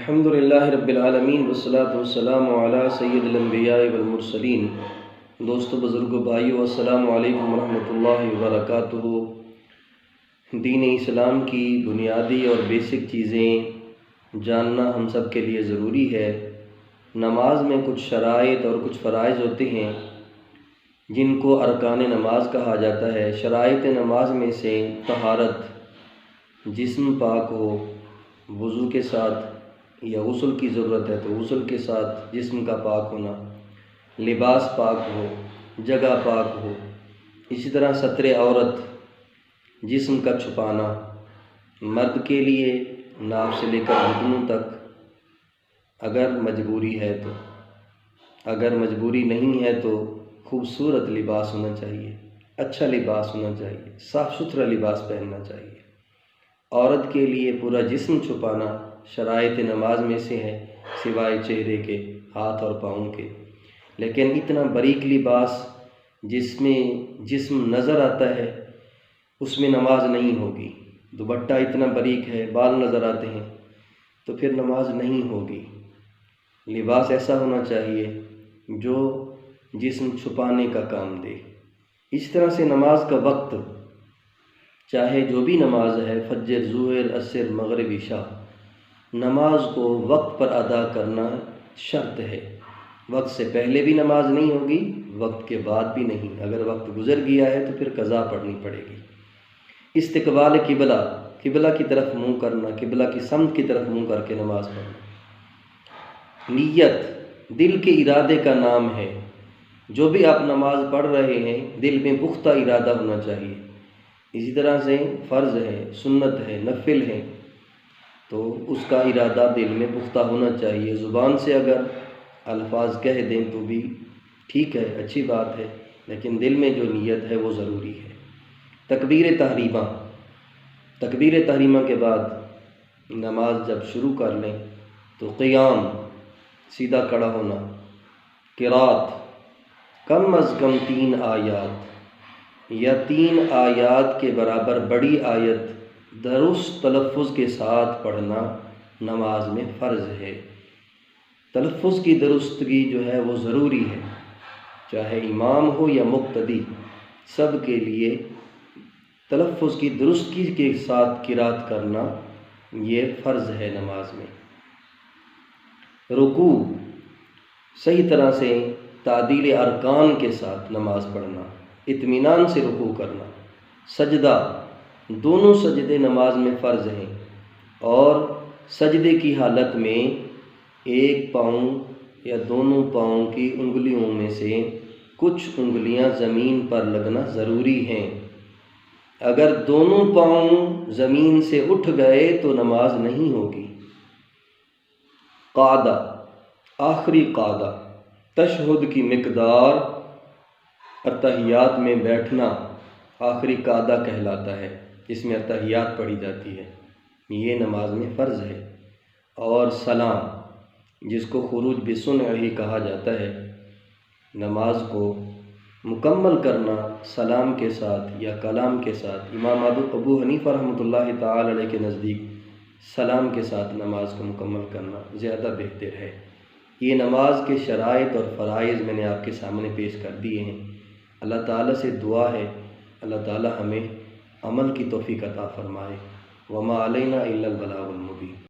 الحمدللہ رب العالمین والصلاة والسلام علی سید الانبیاء والمرسلین۔ دوستو، بزرگو، بھائیو، السلام علیکم ورحمۃ اللہ وبرکاتہ۔ دین اسلام کی بنیادی اور بیسک چیزیں جاننا ہم سب کے لیے ضروری ہے۔ نماز میں کچھ شرائط اور کچھ فرائض ہوتے ہیں جن کو ارکان نماز کہا جاتا ہے۔ شرائط نماز میں سے طہارت، جسم پاک ہو، وضو کے ساتھ یا غسل کی ضرورت ہے تو غسل کے ساتھ جسم کا پاک ہونا، لباس پاک ہو، جگہ پاک ہو، اسی طرح ستر عورت، جسم کا چھپانا، مرد کے لیے ناف سے لے کر گھٹنوں تک اگر مجبوری ہے تو، اگر مجبوری نہیں ہے تو خوبصورت لباس ہونا چاہیے، اچھا لباس ہونا چاہیے، صاف ستھرا لباس پہننا چاہیے۔ عورت کے لیے پورا جسم چھپانا شرائط نماز میں سے ہے، سوائے چہرے کے، ہاتھ اور پاؤں کے۔ لیکن اتنا باریک لباس جس میں جسم نظر آتا ہے اس میں نماز نہیں ہوگی۔ دوپٹہ اتنا باریک ہے، بال نظر آتے ہیں تو پھر نماز نہیں ہوگی۔ لباس ایسا ہونا چاہیے جو جسم چھپانے کا کام دے۔ اس طرح سے نماز کا وقت، چاہے جو بھی نماز ہے، فجر، ظہر، عصر، مغرب، عشاء، نماز کو وقت پر ادا کرنا شرط ہے۔ وقت سے پہلے بھی نماز نہیں ہوگی، وقت کے بعد بھی نہیں۔ اگر وقت گزر گیا ہے تو پھر قضا پڑھنی پڑے گی۔ استقبال قبلہ، قبلہ کی طرف منہ کرنا، قبلہ کی سمت کی طرف منہ کر کے نماز پڑھنا۔ نیت دل کے ارادے کا نام ہے۔ جو بھی آپ نماز پڑھ رہے ہیں دل میں پختہ ارادہ ہونا چاہیے۔ اسی طرح سے فرض ہے، سنت ہے، نفل ہے تو اس کا ارادہ دل میں پختہ ہونا چاہیے۔ زبان سے اگر الفاظ کہہ دیں تو بھی ٹھیک ہے، اچھی بات ہے، لیکن دل میں جو نیت ہے وہ ضروری ہے۔ تکبیر تحریمہ، تکبیر تحریمہ کے بعد نماز جب شروع کر لیں تو قیام، سیدھا کھڑا ہونا، قرات کم از کم 3 آیات یا 3 آیات کے برابر بڑی آیت درست تلفظ کے ساتھ پڑھنا نماز میں فرض ہے۔ تلفظ کی درستگی جو ہے وہ ضروری ہے، چاہے امام ہو یا مقتدی، سب کے لیے تلفظ کی درستگی کے ساتھ قرات کرنا یہ فرض ہے نماز میں۔ رکوع صحیح طرح سے تعدیل ارکان کے ساتھ نماز پڑھنا، اطمینان سے رکوع کرنا۔ سجدہ، دونوں سجدے نماز میں فرض ہیں، اور سجدے کی حالت میں ایک پاؤں یا دونوں پاؤں کی انگلیوں میں سے کچھ انگلیاں زمین پر لگنا ضروری ہیں۔ اگر دونوں پاؤں زمین سے اٹھ گئے تو نماز نہیں ہوگی۔ قعدہ، آخری قعدہ، تشہد کی مقدار اتحیات میں بیٹھنا آخری قعدہ کہلاتا ہے، جس میں اتحیات پڑھی جاتی ہے، یہ نماز میں فرض ہے۔ اور سلام، جس کو خروج بسنع ہی کہا جاتا ہے، نماز کو مکمل کرنا سلام کے ساتھ یا کلام کے ساتھ۔ امام ابو حنیفہ رحمۃ اللہ تعالی علیہ کے نزدیک سلام کے ساتھ نماز کو مکمل کرنا زیادہ بہتر ہے۔ یہ نماز کے شرائط اور فرائض میں نے آپ کے سامنے پیش کر دیے ہیں۔ اللہ تعالیٰ سے دعا ہے اللہ تعالیٰ ہمیں عمل کی توفیق عطا فرمائے۔ وما علینا الا البلاغ المبین۔